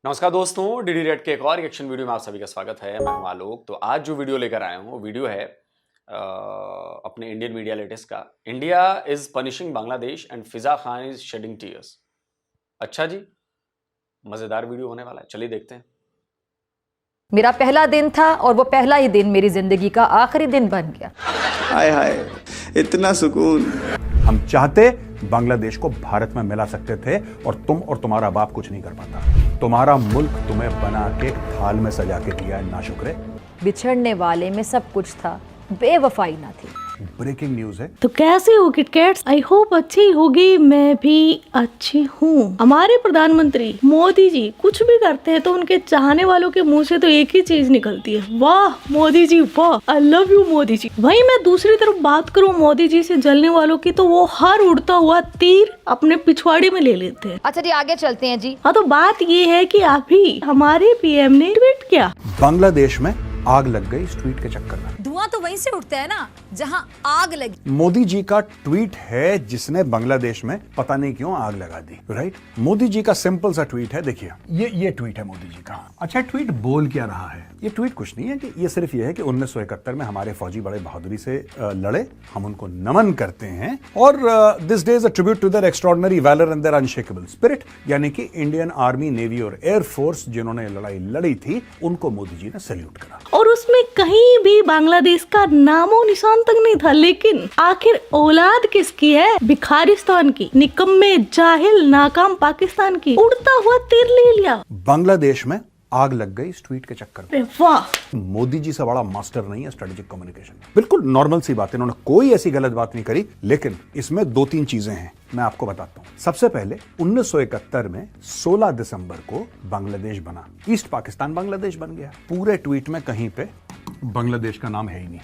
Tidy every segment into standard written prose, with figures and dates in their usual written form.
नमस्कार दोस्तों, DD red के एक और रिएक्शन वीडियो में आप सभी का स्वागत है। मैं हूं आलोक। तो आज जो वीडियो लेकर आया हूं वो वीडियो है अपने इंडियन मीडिया लेटेस्ट का। India is punishing Bangladesh and Fiza Khan is shedding tears. अच्छा जी, मजेदार वीडियो होने वाला है, चलिए देखते हैं। मेरा पहला दिन था और वो पहला ही दिन मेरी जिंदगी का आखिरी दिन बन गया। हाय हाय, इतना सुकून। हम चाहते बांग्लादेश को भारत में मिला सकते थे और तुम और तुम्हारा बाप कुछ नहीं कर पाता। तुम्हारा मुल्क तुम्हें बना के थाल में सजा के दिया है, नाशुक्रे। बिछड़ने वाले में सब कुछ था, बेवफाई ना थी। ब्रेकिंग न्यूज है। तो कैसे हो किटकैट्स? आई होप अच्छी होगी। मैं भी अच्छी हूँ। हमारे प्रधानमंत्री मोदी जी कुछ भी करते हैं तो उनके चाहने वालों के मुंह से तो एक ही चीज निकलती है, वाह मोदी जी वाह, I love you Modi ji. वहीं मैं दूसरी तरफ बात करूँ मोदी जी से जलने वालों की, तो वो हर उड़ता हुआ तीर अपने पिछवाड़े में ले लेते हैं। अच्छा जी, आगे चलते हैं जी। हाँ, तो बात ये है कि अभी हमारे पीएम ने ट्वीट किया, बांग्लादेश में आग लग गई इस ट्वीट के चक्कर में। धुआं तो वहीं से उठता है ना जहां आग लगी। मोदी जी का ट्वीट है जिसने बांग्लादेश में पता नहीं क्यों आग लगा दी, राइट। मोदी जी का सिंपल सा ट्वीट है, देखिए ये ट्वीट है मोदी जी का। अच्छा, ट्वीट बोल क्या रहा है? ये ट्वीट कुछ नहीं है कि ये सिर्फ ये है कि 1971 में हमारे फौजी बड़े बहादुरी से लड़े, हम उनको नमन करते हैं और this day is a tribute to their extraordinary valour and their unshakeable spirit. यानी कि इंडियन आर्मी, नेवी और एयर फोर्स जिन्होंने लड़ाई लड़ी थी उनको मोदी जी ने सैल्यूट करा। और उसमें कहीं भी बांग्लादेश का नामो निशान तक नहीं था। लेकिन आखिर औलाद किसकी है? भिखारिस्तान की, निकम्मे, जाहिल, नाकाम पाकिस्तान की। उड़ता हुआ तीर ले लिया। बांग्लादेश में आग लग गई इस ट्वीट के चक्कर में। वाह, मोदी जी से बड़ा मास्टर नहीं है स्ट्रेटेजिक कम्युनिकेशन। बिल्कुल नॉर्मल सी बात है, इन्होंने कोई ऐसी गलत बात नहीं करी। लेकिन इसमें दो तीन चीजें हैं, मैं आपको बताता हूं। सबसे पहले 1971 में 16 दिसंबर को बांग्लादेश बना, ईस्ट पाकिस्तान बांग्लादेश बन गया। पूरे ट्वीट में कहीं पे बांग्लादेश का नाम है ही नहीं।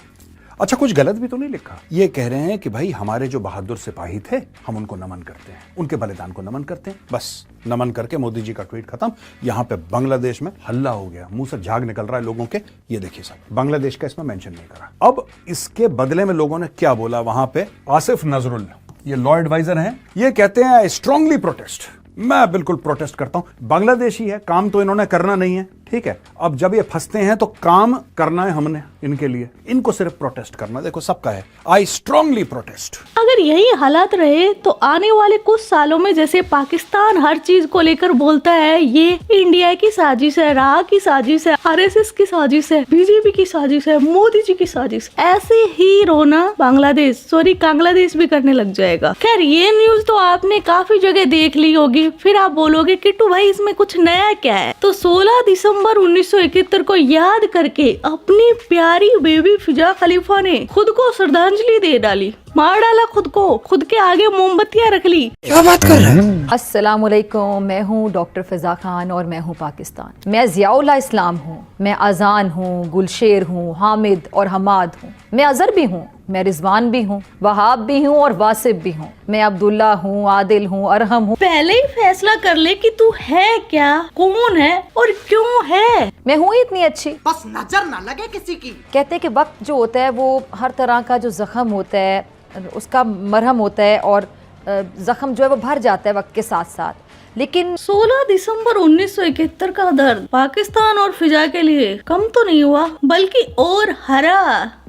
अच्छा, कुछ गलत भी तो नहीं लिखा। ये कह रहे हैं कि भाई हमारे जो बहादुर सिपाही थे हम उनको नमन करते हैं, उनके बलिदान को नमन करते हैं। बस नमन करके मोदी जी का ट्वीट खत्म। यहां पे बांग्लादेश में हल्ला हो गया, मुंह से झाग निकल रहा है लोगों के। ये देखिए साहब, बांग्लादेश का इसमें मेंशन नहीं करा। अब इसके बदले में लोगों ने क्या बोला वहां पे? आसिफ नजरुल, ये लॉ एडवाइजर हैं, ये कहते हैं आई स्ट्रांगली प्रोटेस्ट। मैं बिल्कुल प्रोटेस्ट करता हूं। बांग्लादेशी है, काम तो इन्होंने करना नहीं है, ठीक है। अब जब ये फंसते हैं तो काम करना है हमने इनके लिए, इनको सिर्फ प्रोटेस्ट करना। देखो सबका है, आई स्ट्रांगली प्रोटेस्ट। अगर यही हालात रहे तो आने वाले कुछ सालों में जैसे पाकिस्तान हर चीज को लेकर बोलता है ये इंडिया की साजिश है, राह की साजिश है, आरएसएस की साजिश है, बीजेपी की साजिश है, मोदी जी की साजिश, ऐसे ही रोना बांग्लादेश भी करने लग जाएगा। खैर, ये न्यूज तो आपने काफी जगह देख ली होगी। फिर आप बोलोगे किट्टू भाई इसमें कुछ नया क्या है? तो 16 दिसंबर 1971 को याद करके अपनी प्यारी बेबी फिजा खलीफा ने खुद को श्रद्धांजलि दे डाली, मार डाला खुद को, खुद के आगे मोमबत्तियां रख ली। क्या बात कर रहे हैं? अस्सलाम वालेकुम, मैं हूँ डॉक्टर फिजा खान और मैं हूँ पाकिस्तान। मैं ज़ियाउल्लाह इस्लाम हूँ, मैं अजान हूँ, गुलशेर हूँ, हामिद और हमाद हूँ। मैं अजहर भी हूँ, मैं रिजवान भी हूँ, वहाब भी हूँ और वासिफ भी हूँ। मैं अब्दुल्ला हूँ, आदिल हूँ, अरहम हूँ। पहले ही फैसला कर ले कि तू है क्या, कौन है और क्यों है। मैं हूँ इतनी अच्छी, बस नजर ना लगे किसी की। कहते हैं कि वक्त जो होता है वो हर तरह का जो जख्म होता है उसका मरहम होता है और जख्म जो है वो भर जाता है वक्त के साथ साथ। लेकिन 16 दिसंबर 1971 का दर्द पाकिस्तान और फिजा के लिए कम तो नहीं हुआ, बल्कि और हरा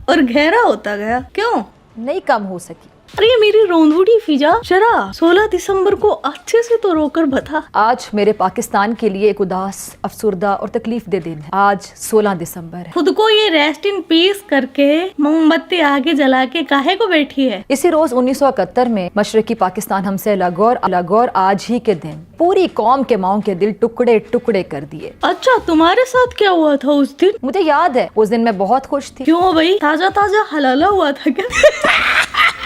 और गहरा होता गया। क्यों नहीं कम हो सकी। अरे मेरी रोंदुड़ी फिजा, जरा 16 दिसंबर को अच्छे से तो रोकर बता। आज मेरे पाकिस्तान के लिए एक उदास, अफसुर्दा और तकलीफ दे दिन है। आज 16 दिसंबर है। खुद को ये रेस्ट इन पीस करके मोमबत्ती आगे जला के काहे को बैठी है? इसी रोज 1971 में मशरकी पाकिस्तान हमसे अलग और आज ही के दिन पूरी कौम के माओं के दिल टुकड़े टुकड़े कर दिए। अच्छा, तुम्हारे साथ क्या हुआ था उस दिन? मुझे याद है, उस दिन मैं बहुत खुश थी। क्यों भाई, ताजा ताजा हलाला हुआ था क्या?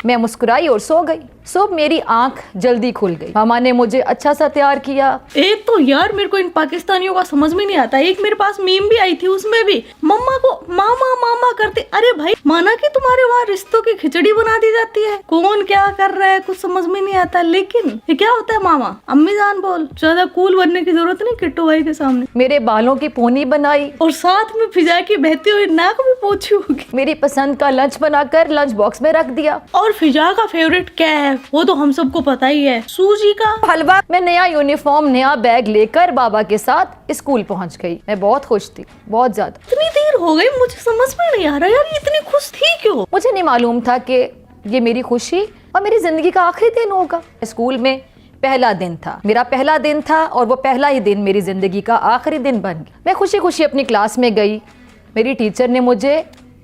मैं मुस्कुराई और सो गई। सुबह मेरी आंख जल्दी खुल गई। मामा ने मुझे अच्छा सा तैयार किया। एक तो यार मेरे को इन पाकिस्तानियों का समझ में नहीं आता। एक मेरे पास मीम भी आई थी, उसमें भी मम्मा को मामा मामा करते। अरे भाई, माना कि तुम्हारे वहाँ रिश्तों की खिचड़ी बना दी जाती है, कौन क्या कर रहा है कुछ समझ में नहीं आता। लेकिन ये क्या होता है मामा? अम्मी जान बोल, ज्यादा कूल बनने की जरूरत नहीं किट्टू भाई के सामने। मेरे बालों की पोनी बनाई और साथ में फिजा की बहती हुई नाक भी पोंछी होगी। मेरी पसंद का लंच बनाकर लंच बॉक्स में रख दिया। और फिजा का फेवरेट क्या है? वो तो हम सबको पता ही है। सूजी का हलवा। मैं नया यूनिफॉर्म, नया बैग लेकर बाबा के साथ स्कूल पहुंच गई। मैं बहुत खुश थी, बहुत ज्यादा। इतनी देर हो गई, मुझे समझ में नहीं आ रहा यार, ये इतनी खुश थी क्यों? मुझे नहीं मालूम था कि ये मेरी खुशी और मेरी जिंदगी का आखिरी दिन होगा। स्कूल में पहला दिन था, मेरा पहला दिन था, और वो पहला ही दिन मेरी जिंदगी का आखिरी दिन बन गया। मैं खुशी खुशी अपनी क्लास में गई। मेरी टीचर ने मुझे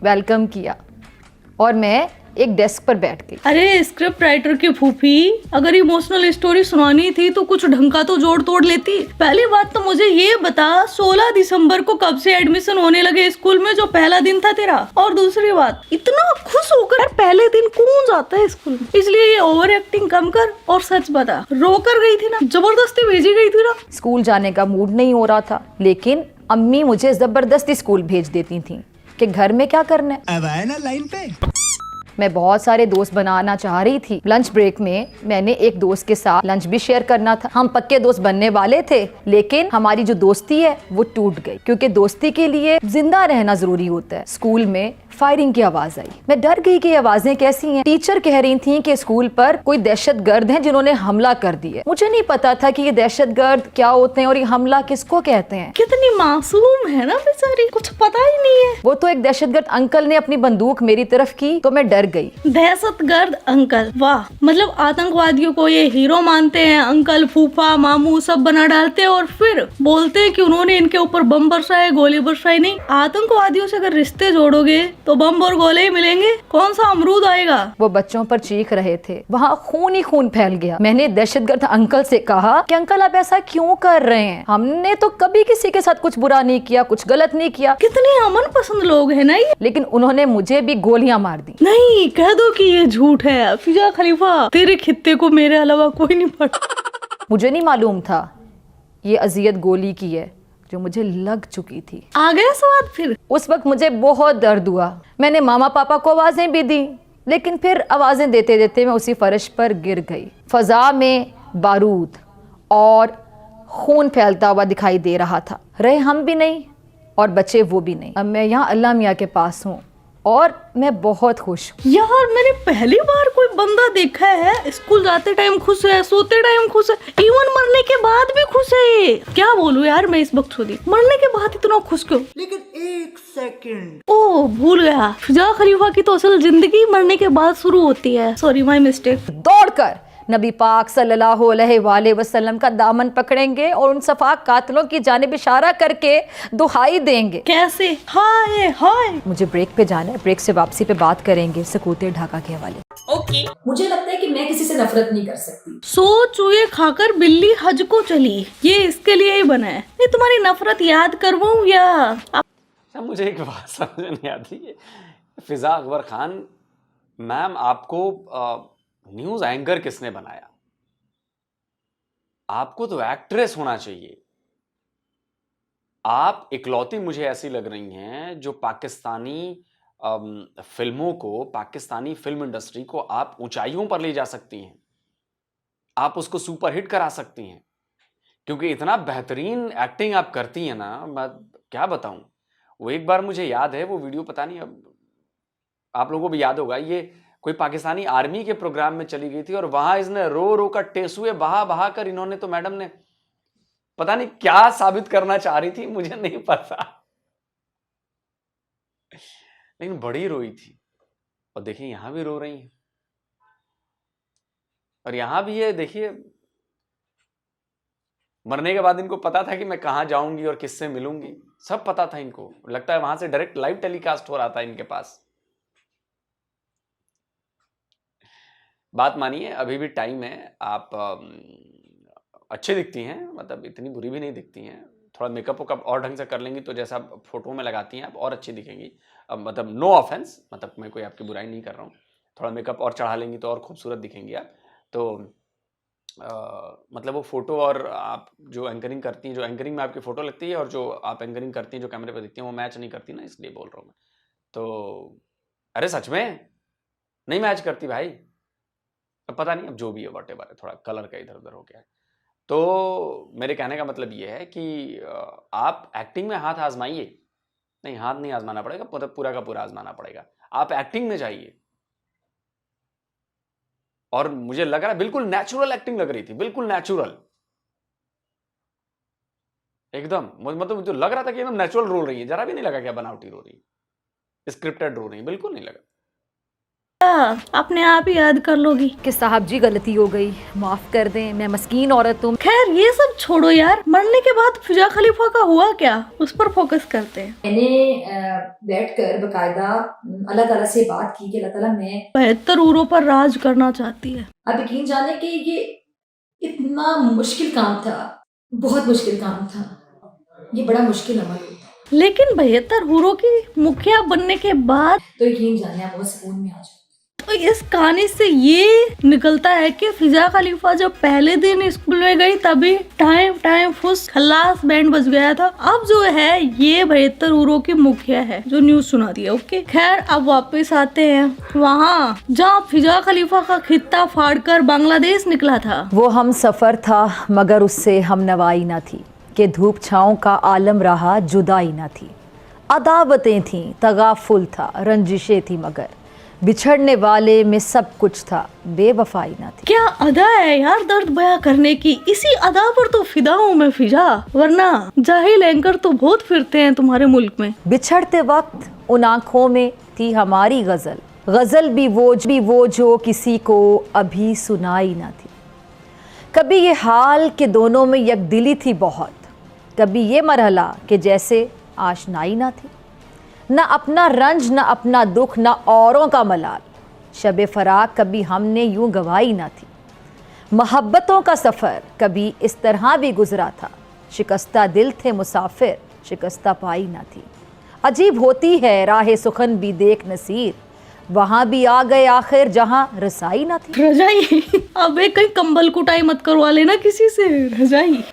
वेलकम किया और मैं एक डेस्क पर बैठ गई। अरे स्क्रिप्ट राइटर की फूफी, अगर इमोशनल स्टोरी सुनानी थी तो कुछ ढंग का तो जोड़ तोड़ लेती। पहली बात तो मुझे ये बता, 16 दिसंबर को कब से एडमिशन होने लगे स्कूल में, जो पहला दिन था तेरा? और दूसरी बात, इतना खुश होकर पहले दिन कौन जाता है स्कूल में? इसलिए ये ओवर एक्टिंग कम कर और सच बता, रोकर गई थी ना, जबरदस्ती भेजी गई थी ना? स्कूल जाने का मूड नहीं हो रहा था, लेकिन अम्मी मुझे जबरदस्ती स्कूल भेज देती थी कि घर में क्या करना है। अब आए ना लाइन पे। मैं बहुत सारे दोस्त बनाना चाह रही थी। लंच ब्रेक में मैंने एक दोस्त के साथ लंच भी शेयर करना था। हम पक्के दोस्त बनने वाले थे, लेकिन हमारी जो दोस्ती है वो टूट गई, क्योंकि दोस्ती के लिए जिंदा रहना जरूरी होता है। स्कूल में फायरिंग की आवाज आई। मैं डर गई कि ये आवाजें कैसी हैं। टीचर कह रही थी कि स्कूल पर कोई दहशतगर्द हैं जिन्होंने हमला कर दिया। मुझे नहीं पता था कि ये दहशतगर्द क्या होते हैं और ये हमला किसको कहते हैं। कितनी मासूम है ना बेचारी, कुछ पता ही नहीं है। वो तो एक दहशतगर्द अंकल ने अपनी बंदूक मेरी तरफ की तो मैं डर गई। दहशतगर्द अंकल, वाह। मतलब आतंकवादियों को ये हीरो मानते हैं, अंकल, फूफा, मामू सब बना डालते हैं और फिर बोलते हैं कि उन्होंने इनके ऊपर बम बरसाए, गोली बरसाई। नहीं, आतंकवादियों से अगर रिश्ते जोड़ोगे तो बम और गोले ही मिलेंगे, कौन सा अमरूद आएगा? वो बच्चों पर चीख रहे थे, वहाँ खून ही खून फैल गया। मैंने दहशतगर्द अंकल से कहा कि अंकल आप ऐसा क्यों कर रहे हैं? हमने तो कभी किसी के साथ कुछ बुरा नहीं किया, कुछ गलत नहीं किया। कितने अमन पसंद लोग हैं ना ये। लेकिन उन्होंने मुझे भी गोलियां मार दी। नहीं, कह दो कि ये झूठ है। फिजा खलीफा, तेरे खित्ते को मेरे अलावा कोई नहीं पढ़ता। मुझे नहीं मालूम था ये अजियत गोली की है जो मुझे लग चुकी थी। आ गया स्वाद फिर। उस वक्त मुझे बहुत दर्द हुआ। मैंने मामा पापा को आवाजें भी दी, लेकिन फिर आवाजें देते देते मैं उसी फर्श पर गिर गई। फजा में बारूद और खून फैलता हुआ दिखाई दे रहा था। रहे हम भी नहीं और बचे वो भी नहीं। अब मैं यहाँ अल्लाह मियाँ के पास हूँ और मैं बहुत खुश हूँ। यार मैंने पहली बार कोई बंदा देखा है स्कूल जाते टाइम खुश है, सोते टाइम खुश है, इवन मरने के बाद भी खुश है। क्या बोलूं यार, मैं इस वक्त खुद ही मरने के बाद इतना खुश क्यों? लेकिन एक सेकंड, ओह भूल गया, फिजा खलीफा की तो असल जिंदगी मरने के बाद शुरू होती है। Sorry, my mistake. दौड़कर नबी पाक सल्लल्लाहु अलैहि वसल्लम का दामन पकड़ेंगे और उन सफाक कातिलों की जानिब इशारा करके दुहाई देंगे। कैसे? हाय हाय। मुझे ब्रेक पे जाना है, ब्रेक से वापसी पे बात करेंगे सकूते ढाका के हवाले। ओके। मुझे लगता है कि मैं किसी से नफरत नहीं कर सकती। सो चूहे खाकर बिल्ली हज को चली, ये इसके लिए ही बना है। मैं तुम्हारी नफरत याद करवाऊं या? अच्छा, मुझे एक बात समझ नहीं आती है, फिजा अकबर खान मैम, आपको न्यूज एंकर किसने बनाया? आपको तो एक्ट्रेस होना चाहिए। आप इकलौती मुझे ऐसी लग रही हैं जो पाकिस्तानी फिल्मों को, पाकिस्तानी फिल्म इंडस्ट्री को आप ऊंचाइयों पर ले जा सकती हैं। आप उसको सुपरहिट करा सकती हैं, क्योंकि इतना बेहतरीन एक्टिंग आप करती हैं ना, मैं क्या बताऊं। वो एक बार मुझे याद है, वो वीडियो पता नहीं अब आप लोगों को भी याद होगा, ये कोई पाकिस्तानी आर्मी के प्रोग्राम में चली गई थी और वहां इसने रो रो कर टेसुए बहा बहा कर, इन्होंने तो मैडम ने पता नहीं क्या साबित करना चाह रही थी, मुझे नहीं पता, लेकिन बड़ी रोई थी। और देखिए यहां भी रो रही हैं, और यहां भी ये देखिए, मरने के बाद इनको पता था कि मैं कहां जाऊंगी और किससे मिलूंगी, सब पता था इनको। लगता है वहां से डायरेक्ट लाइव टेलीकास्ट हो रहा था इनके पास। बात मानिए, अभी भी टाइम है। आप अच्छी दिखती हैं, मतलब इतनी बुरी भी नहीं दिखती हैं। थोड़ा मेकअप वेकअप और ढंग से कर लेंगी तो जैसा आप फोटो में लगाती हैं आप और अच्छी दिखेंगी। मतलब नो ऑफेंस, मतलब मैं कोई आपकी बुराई नहीं कर रहा हूँ। थोड़ा मेकअप और चढ़ा लेंगी तो और खूबसूरत दिखेंगी आप। तो मतलब वो फोटो और आप जो एंकरिंग करती हैं, जो एंकरिंग में आपकी फोटो लगती है और जो आप एंकरिंग करती हैं, जो कैमरे पर दिखती हैं, वो मैच नहीं करती ना, इसलिए बोल रहा हूँ मैं। तो अरे सच में नहीं मैच करती भाई। अब पता नहीं, अब जो भी है व्हाटएवर है, थोड़ा कलर का इधर उधर हो गया है। तो मेरे कहने का मतलब ये है कि आप एक्टिंग में हाथ आजमाइए। नहीं, हाथ नहीं आजमाना पड़ेगा, मतलब पूरा का पूरा आजमाना पड़ेगा। आप एक्टिंग में जाइए, और मुझे लग रहा है बिल्कुल नेचुरल एक्टिंग लग रही थी, बिल्कुल नेचुरल एकदम। मतलब मुझे लग रहा था कि एकदम नेचुरल रो रही है, जरा भी नहीं लगा क्या बनावटी रो रही है, स्क्रिप्टेड रो रही है, बिल्कुल नहीं लगा। अपने आप ही याद कर लोगी। कि साहब जी गलती हो गई, माफ कर दें, मैं मस्कीन औरत हूँ। खैर ये सब छोड़ो यार, मरने के बाद फिजा खलीफा का हुआ क्या, उस पर फोकस करते हैं। मैंने बैठकर बकायदा अल्लाह ताला से बात की कि अल्लाह ताला मैं 72 उरों पर राज करना चाहती है। अब यकीन जाने कि ये इतना मुश्किल काम था, बहुत मुश्किल काम था, ये बड़ा मुश्किल अमल होता। लेकिन 72 हुरों की मुखिया बनने के बाद तो यकीन जाने आप बहुत सुकून में आ जाओ। तो इस कहानी से ये निकलता है कि फिजा खलीफा जब पहले दिन स्कूल में गई तभी टाइम फुस खल्लास बैंड बज गया था। अब जो है ये 72 हुरों की मुखिया है जो न्यूज सुना दिया। ओके खैर अब वापस आते हैं वहाँ जहाँ फिजा खलीफा का खित्ता फाड़कर बांग्लादेश निकला था। वो हम सफर था मगर उससे हम नवाई ना थी, कि धूप छाँव का आलम रहा जुदाई ना थी। अदावतें थी, तगाफुल था, रंजिशें थी, मगर बिछड़ने वाले में सब कुछ था, बेवफाई ना थी। क्या अदा है यार दर्द बयां करने की, इसी अदा पर तो फिदा हूँ मैं फिजा, वरना जाहिल एंकर तो बहुत फिरते हैं तुम्हारे मुल्क में। बिछड़ते वक्त उन आँखों में थी हमारी गजल, गजल भी वो जो किसी को अभी सुनाई ना थी। कभी ये हाल के दोनों में यकदिली थी बहुत, कभी ये मरहला कि जैसे आशनाई ना थी। न अपना रंज न अपना दुख न औरों का मलाल, शबे फराक कभी हमने यूं गवाई ना थी। मोहब्बतों का सफ़र कभी इस तरह भी गुजरा था, शिकस्ता दिल थे मुसाफिर, शिकस्ता पाई ना थी। अजीब होती है राह सुखन भी देख नसीर, वहाँ भी आ गए आखिर जहाँ रसाई ना थी। रजाई अबे कहीं कंबल कुटाई मत करवा लेना किसी से, रजाई।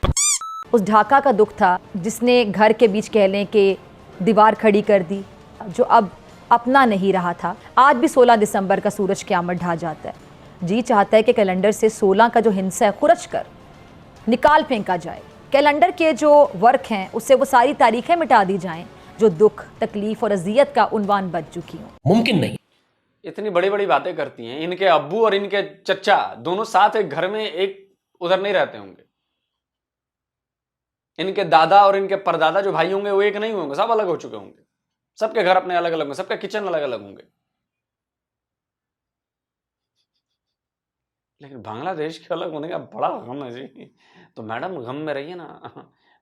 उस ढाका का दुख था जिसने घर के बीच कह लें कि दीवार खड़ी कर दी, जो अब अपना नहीं रहा था। आज भी 16 दिसंबर का सूरज क़यामत ढा जाता है, जी चाहता है कि कैलेंडर से 16 का जो हिंसा है खुरच कर निकाल फेंका जाए। कैलेंडर के जो वर्क हैं उससे वो सारी तारीखें मिटा दी जाएं जो दुख, तकलीफ और अजियत का उन्वान बच चुकी हों। मुमकिन नहीं। इतनी बड़ी बड़ी बातें करती हैं, इनके अब्बू और इनके चचा दोनों साथ एक घर में एक उधर नहीं रहते होंगे। इनके दादा और इनके परदादा जो भाई होंगे वो एक नहीं होंगे, सब अलग हो चुके होंगे, सबके घर अपने अलग अलग होंगे, सबके किचन अलग अलग होंगे। लेकिन बांग्लादेश के अलग होने का बड़ा गम है जी। तो मैडम गम में रहिए ना,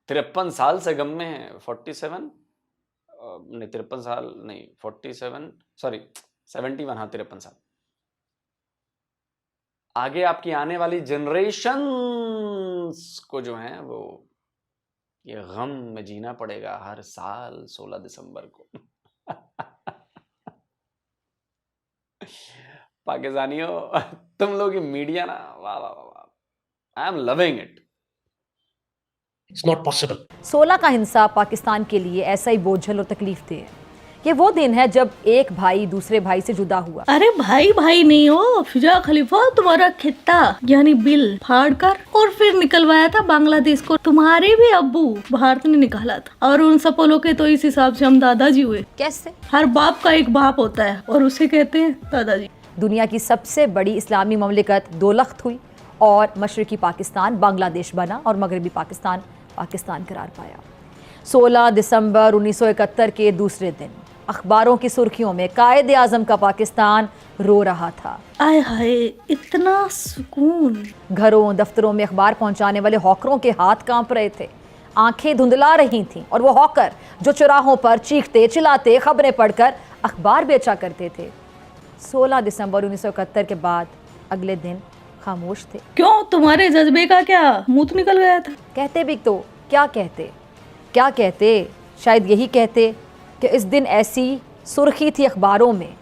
53 साल से गम में है। 47 नहीं 53 साल नहीं 47 सॉरी 71 हाँ 53 साल। आगे आपकी आने वाली जनरेशन को जो है वो ये गम में जीना पड़ेगा हर साल 16 दिसंबर को। पाकिस्तानियों तुम लोग की मीडिया ना वाह वाह वाह, I am loving it. It's not possible. 16 का हिंसा पाकिस्तान के लिए ऐसा ही बोझल और तकलीफ दे है। ये वो दिन है जब एक भाई दूसरे भाई से जुदा हुआ। अरे भाई भाई नहीं हो, फिजा खलीफा तुम्हारा खित्ता यानी बिल फाड़कर और फिर निकलवाया था बांग्लादेश को। तुम्हारे भी अब्बू भारत ने निकाला था और उन सपोलों के तो इस हिसाब से हम दादाजी हुए। कैसे? हर बाप का एक बाप होता है और उसे कहते हैं दादाजी। दुनिया की सबसे बड़ी इस्लामी ममलिकत दो लख्त हुई और मशरकी पाकिस्तान बांग्लादेश बना और मगरबी पाकिस्तान पाकिस्तान करार पाया। 16 दिसंबर 1971 के दूसरे दिन अखबारों की सुर्खियों में कायदे आजम का पाकिस्तान रो रहा था। आय हाय इतना सुकून। घरों दफ्तरों में अखबार पहुंचाने वाले हॉकरों के हाथ कांप रहे थे, आंखें धुंधला रही थीं और वो हॉकर जो चौराहों पर चीखते चिल्लाते खबरें पढ़कर अखबार बेचा करते थे 16 दिसंबर 1971 के बाद अगले दिन खामोश थे। क्यों, तुम्हारे जज्बे का क्या मुंह निकल गया था? कहते भी तो क्या कहते, शायद यही कहते कि इस दिन ऐसी सुर्खी थी अखबारों में,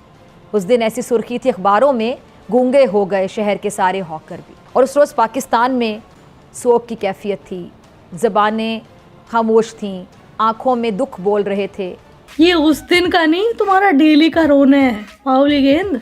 उस दिन ऐसी सुर्खी थी अखबारों में, गूंगे हो गए शहर के सारे हॉकर भी। और उस रोज़ पाकिस्तान में सोग की कैफियत थी, ज़बानें खामोश थीं, आँखों में दुख बोल रहे थे। ये उस दिन का नहीं, तुम्हारा डेली का रोना है पावली गेंद।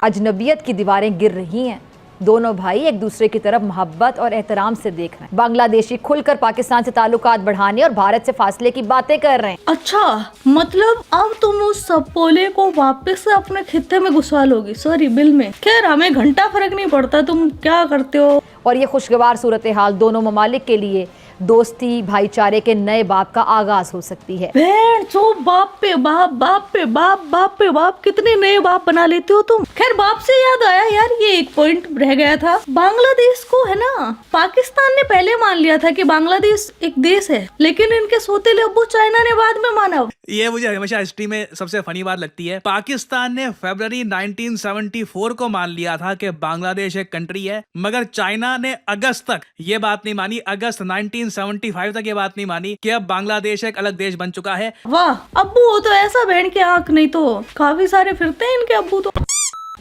अजनबियत की दीवारें गिर रही हैं, दोनों भाई एक दूसरे की तरफ मोहब्बत और एहतराम से देख रहे हैं। बांग्लादेशी खुलकर पाकिस्तान से ताल्लुकात बढ़ाने और भारत से फासले की बातें कर रहे हैं। अच्छा, मतलब अब तुम उस सपोले को वापस से अपने खित्ते में घुसा लोगी, सॉरी बिल में। खैर हमें घंटा फर्क नहीं पड़ता तुम क्या करते हो। और ये खुशगवार सूरत हाल दोनों ममालिक के लिए दोस्ती भाईचारे के नए बाब का आगाज हो सकती है। बहन चो, बाप पे बाप, बाप पे बाप, बाप पे बाप, कितने नए बाप बना लेते हो तुम। खैर बाप से याद आया यार, ये एक पॉइंट रह गया था। बांग्लादेश को है ना, पाकिस्तान ने पहले मान लिया था कि बांग्लादेश एक देश है, लेकिन इनके सोतेले अब्बू चाइना ने बाद में माना। ये मुझे हमेशा हिस्ट्री में सबसे फनी बात लगती है। पाकिस्तान ने फरवरी 1974 को मान लिया था कि बांग्लादेश एक कंट्री है, मगर चाइना ने अगस्त तक ये बात नहीं मानी, अगस्त 1975 तक ये बात नहीं मानी कि अब बांग्लादेश एक अलग देश बन चुका है। वाह, अब्बू हो तो ऐसा, बहन के आंख नहीं तो काफी सारे फिरते हैं इनके अब्बू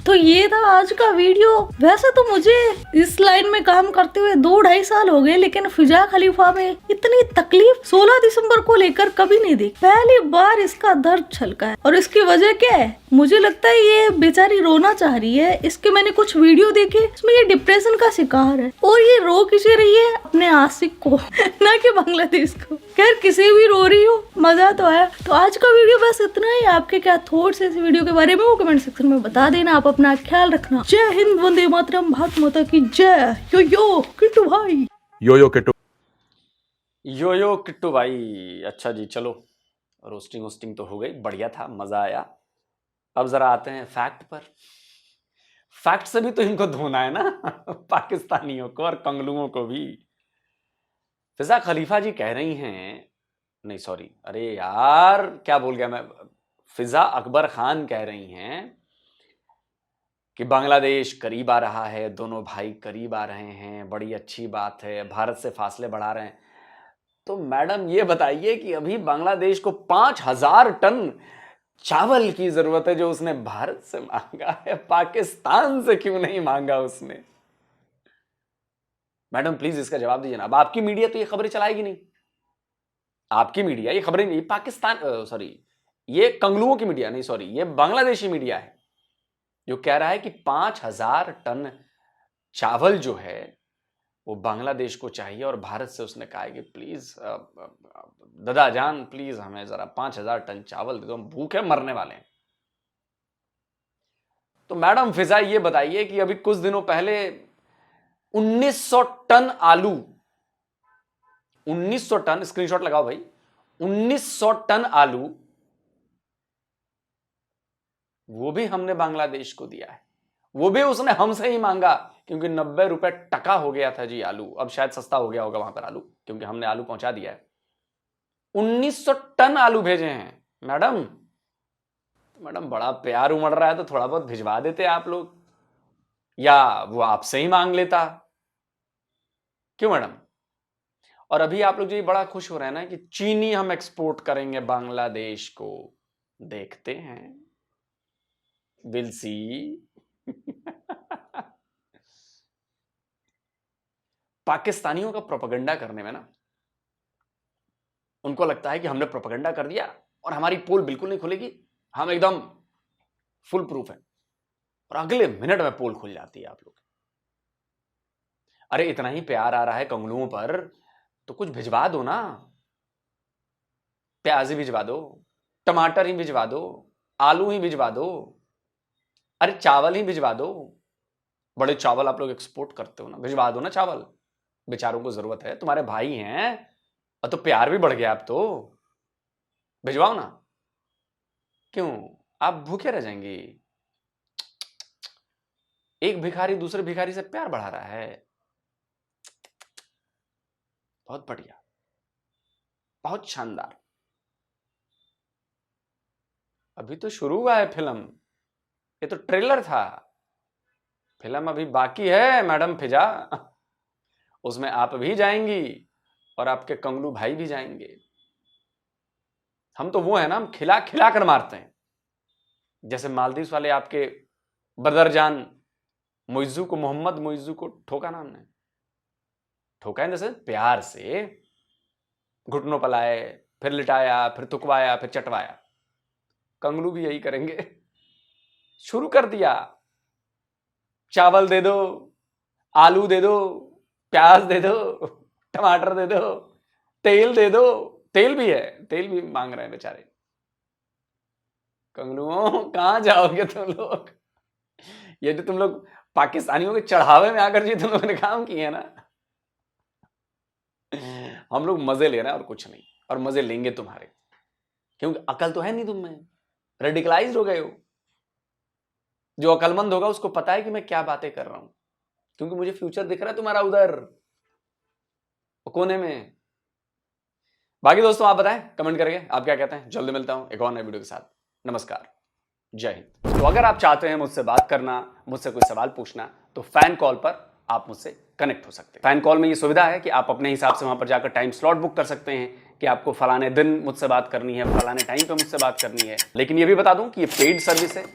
तो ये था आज का वीडियो। वैसे तो मुझे इस लाइन में काम करते हुए 2-2.5 साल हो गए, लेकिन फिजा खलीफा में इतनी तकलीफ 16 दिसंबर को लेकर कभी नहीं देखी। पहली बार इसका दर्द छलका है। और इसकी वजह क्या है? मुझे लगता है ये बेचारी रोना चाह रही है। इसके मैंने कुछ वीडियो देखे, इसमें ये डिप्रेशन का शिकार है और ये रो किसे रही है? अपने आशिक को ना कि बांग्लादेश को। खैर किसी भी रो रही हो, मजा तो आया। तो आज का वीडियो बस इतना ही। आपके क्या थॉट्स है इस वीडियो के बारे में वो कमेंट सेक्शन में बता देना। आप अपना ख्याल रखना। जय हिंद, वंदे मातरम, भारत माता की जय। यो किट्टू भाई, यो किट्टू, यो किट्टू भाई। अच्छा जी, चलो रोस्टिंग वोस्टिंग तो हो गई, बढ़िया था, मजा आया। अब जरा आते हैं फैक्ट पर। फैक्ट से भी तो इनको धोना है ना पाकिस्तानियों को और कंगलुओं को भी। फिजा खलीफा जी कह रही हैं, नहीं सॉरी, अरे यार क्या बोल गया मैं, फिजा अकबर खान कह रही हैं कि बांग्लादेश करीब आ रहा है, दोनों भाई करीब आ रहे हैं, बड़ी अच्छी बात है, भारत से फासले बढ़ा रहे हैं। तो मैडम ये बताइए कि अभी बांग्लादेश को 5000 टन चावल की जरूरत है जो उसने भारत से मांगा है, पाकिस्तान से क्यों नहीं मांगा उसने? मैडम प्लीज इसका जवाब दीजिए ना। अब आपकी मीडिया तो ये खबरें चलाएगी नहीं, आपकी मीडिया ये खबरें नहीं, पाकिस्तान सॉरी ये कंगलुओं की मीडिया नहीं, सॉरी ये बांग्लादेशी मीडिया है जो कह रहा है कि 5000 टन चावल जो है वो बांग्लादेश को चाहिए और भारत से उसने कहा है कि प्लीज दादा जान प्लीज हमें जरा 5000 टन चावल दे दो, हम भूखे मरने वाले हैं। तो मैडम फिजा ये बताइए कि अभी कुछ दिनों पहले 1900 टन आलू, 1900 टन, स्क्रीनशॉट लगाओ भाई, 1900 टन आलू वो भी हमने बांग्लादेश को दिया है, वो भी उसने हमसे ही मांगा क्योंकि 90 रुपए टका हो गया था जी आलू। अब शायद सस्ता हो गया होगा वहां पर आलू, क्योंकि हमने आलू पहुंचा दिया है। 1900 टन आलू भेजे हैं मैडम। मैडम बड़ा प्यार उमड़ रहा है तो थोड़ा बहुत भिजवा देते आप लोग, या वो आपसे ही मांग लेता, क्यों मैडम? और अभी आप लोग जो बड़ा खुश हो रहे हैं ना कि चीनी हम एक्सपोर्ट करेंगे बांग्लादेश को, देखते हैं, विल सी। पाकिस्तानियों का प्रोपेगेंडा करने में ना उनको लगता है कि हमने प्रोपेगेंडा कर दिया और हमारी पोल बिल्कुल नहीं खुलेगी, हम एकदम फुल प्रूफ है, और अगले मिनट में पोल खुल जाती है आप लोग। अरे इतना ही प्यार आ रहा है कंगलुओं पर तो कुछ भिजवा दो ना, प्याज ही भिजवा दो, टमाटर ही भिजवा दो, आलू ही भिजवा दो, अरे चावल ही भिजवा दो। बड़े चावल आप लोग एक्सपोर्ट करते हो ना, भिजवा दो ना चावल, बेचारों को जरूरत है, तुम्हारे भाई हैं, और तो प्यार भी बढ़ गया, आप तो भिजवाओ ना। क्यों आप भूखे रह जाएंगे? एक भिखारी दूसरे भिखारी से प्यार बढ़ा रहा है, बहुत बढ़िया, बहुत शानदार। अभी तो शुरू हुआ है फिल्म, ये तो ट्रेलर था, फिल्म अभी बाकी है मैडम फिजा। उसमें आप भी जाएंगी और आपके कंगलू भाई भी जाएंगे। हम तो वो है ना, हम खिला खिला कर मारते हैं, जैसे मालदीव वाले आपके बदरजान मोइजू को, मोहम्मद मोइजू को ठोका ना हमने, ठोका जैसे प्यार से, घुटनों पर लाए, फिर लिटाया, फिर थुकवाया, फिर चटवाया। कंगलू भी यही करेंगे। शुरू कर दिया, चावल दे दो, आलू दे दो, प्याज दे दो, टमाटर दे दो, तेल दे दो। तेल भी है, तेल भी मांग रहे हैं बेचारे। कंगलुओं कहां जाओगे तुम लोग? ये जो तुम लोग पाकिस्तानियों के चढ़ावे में आकर जी तुम लोगों ने काम किए हैं ना, हम लोग मजे ले रहे हैं और कुछ नहीं, और मजे लेंगे तुम्हारे, क्योंकि अकल तो है नहीं तुम में, रेडिकलाइज्ड हो गए हो। जो अकलमंद होगा उसको पता है कि मैं क्या बातें कर रहा हूं, क्योंकि मुझे फ्यूचर दिख रहा है तुम्हारा उधर कोने में। बाकी दोस्तों आप बताएं कमेंट करके आप क्या कहते हैं। जल्दी मिलता हूं एक और नए वीडियो के साथ। नमस्कार, जय हिंद। तो अगर आप चाहते हैं मुझसे बात करना, मुझसे कोई सवाल पूछना, तो फैन कॉल पर आप मुझसे कनेक्ट हो सकते हैं। फैन कॉल में ये सुविधा है कि आप अपने हिसाब से वहां पर जाकर टाइम स्लॉट बुक कर सकते हैं कि आपको फलाने दिन मुझसे बात करनी है, फलाने टाइम पे मुझसे बात करनी है। लेकिन ये भी बता दूं कि ये पेड सर्विस है,